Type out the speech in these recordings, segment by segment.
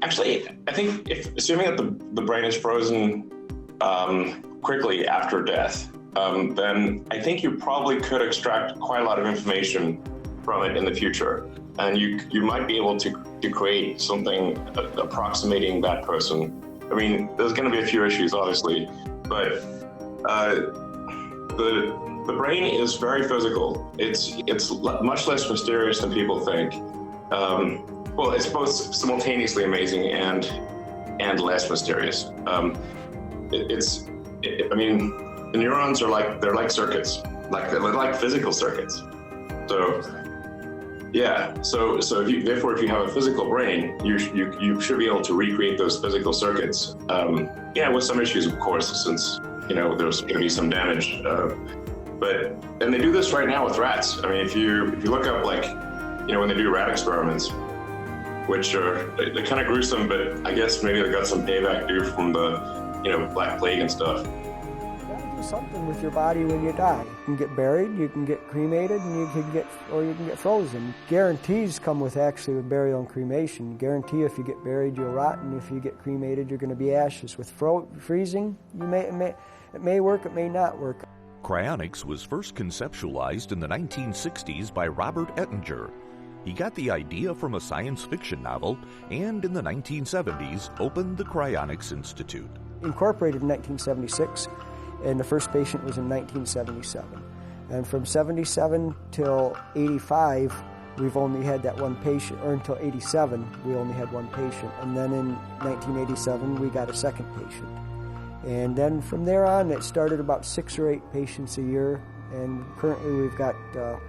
Actually, I think assuming that the brain is frozen quickly after death, then I think you probably could extract quite a lot of information from it in the future. And you might be able to create something approximating that person. I mean, there's going to be a few issues, obviously, but the brain is very physical. It's much less mysterious than people think. Well, it's both simultaneously amazing and less mysterious. I mean, the neurons are like circuits, they're like physical circuits. So, yeah. So if you have a physical brain, you should be able to recreate those physical circuits. Yeah, with some issues, of course, since there's going to be some damage. And they do this right now with rats. I mean, if you look up when they do rat experiments, which they're kind of gruesome, but I guess maybe they got some payback due from the Black Plague and stuff. You gotta do something with your body when you die. You can get buried, you can get cremated, and you can get frozen. Guarantees come with burial and cremation. Guarantee if you get buried, you'll rot, and if you get cremated, you're going to be ashes. With freezing, it may work, it may not work. Cryonics was first conceptualized in the 1960s by Robert Ettinger. He got the idea from a science fiction novel, and in the 1970s opened the Cryonics Institute. Incorporated in 1976, and the first patient was in 1977. And from 77 till 85, we've only had that one patient, or until 87, we only had one patient. And then in 1987, we got a second patient. And then from there on, it started about 6 or 8 patients a year, and currently we've got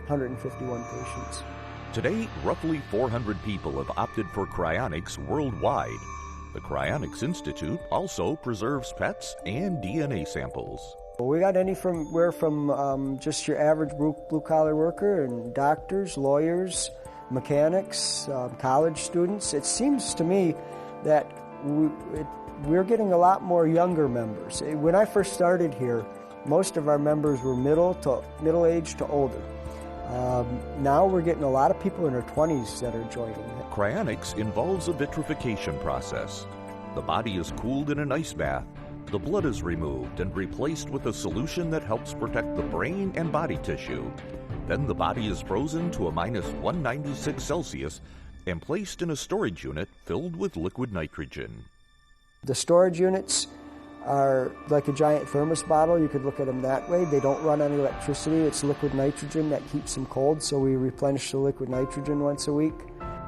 151 patients. Today, roughly 400 people have opted for cryonics worldwide. The Cryonics Institute also preserves pets and DNA samples. We got anywhere from just your average blue-collar worker and doctors, lawyers, mechanics, college students. It seems to me that we're getting a lot more younger members. When I first started here, most of our members were middle-aged to older. Now we're getting a lot of people in their 20s that are joining. Cryonics involves a vitrification process. The body is cooled in an ice bath. The blood is removed and replaced with a solution that helps protect the brain and body tissue. Then the body is frozen to a minus 196 Celsius and placed in a storage unit filled with liquid nitrogen. The storage units are like a giant thermos bottle. You could look at them that way. They don't run on electricity. It's liquid nitrogen that keeps them cold, so we replenish the liquid nitrogen once a week.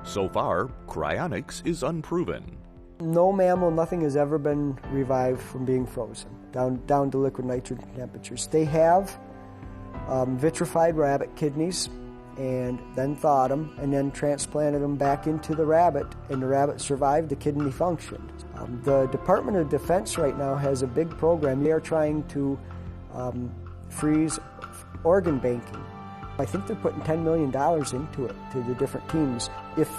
So far, cryonics is unproven. No mammal, nothing has ever been revived from being frozen, down to liquid nitrogen temperatures. They have vitrified rabbit kidneys and then thawed them and then transplanted them back into the rabbit, and the rabbit survived, the kidney functioned. The Department of Defense right now has a big program. They are trying to freeze organ banking. I think they're putting $10 million into it, to the different teams.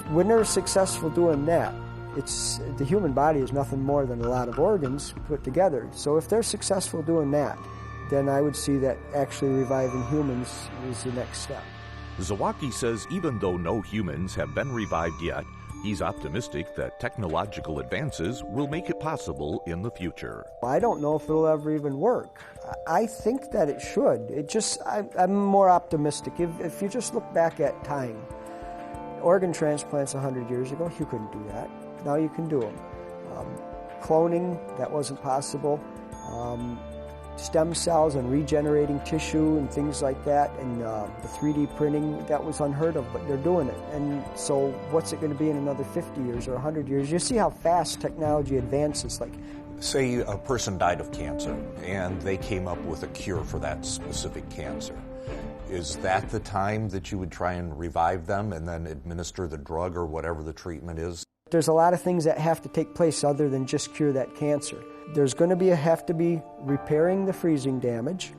When they're successful doing that, the human body is nothing more than a lot of organs put together. So if they're successful doing that, then I would see that actually reviving humans is the next step. Zawacki says even though no humans have been revived yet, he's optimistic that technological advances will make it possible in the future. I don't know if it'll ever even work. I think that it should. I'm more optimistic. If you just look back at time, organ transplants 100 years ago, you couldn't do that. Now you can do them. Cloning, that wasn't possible. Stem cells and regenerating tissue and things like that, and the 3D printing, that was unheard of, but they're doing it. And so what's it going to be in another 50 years or 100 years? You see how fast technology advances. Say a person died of cancer and they came up with a cure for that specific cancer. Is that the time that you would try and revive them and then administer the drug or whatever the treatment is? There's a lot of things that have to take place other than just cure that cancer. There's going to have to be repairing the freezing damage,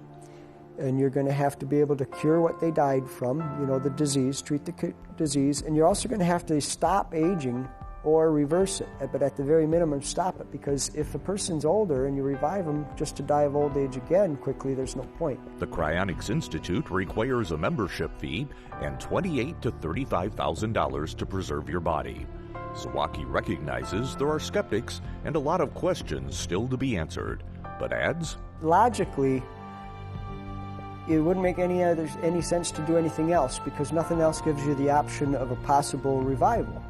and you're going to have to be able to cure what they died from, the disease, treat the disease, and you're also going to have to stop aging or reverse it, but at the very minimum stop it, because if a person's older and you revive them just to die of old age again quickly, there's no point. The Cryonics Institute requires a membership fee and $28,000 to $35,000 to preserve your body. Zawacki recognizes there are skeptics and a lot of questions still to be answered, but adds, logically, it wouldn't make any sense to do anything else, because nothing else gives you the option of a possible revival.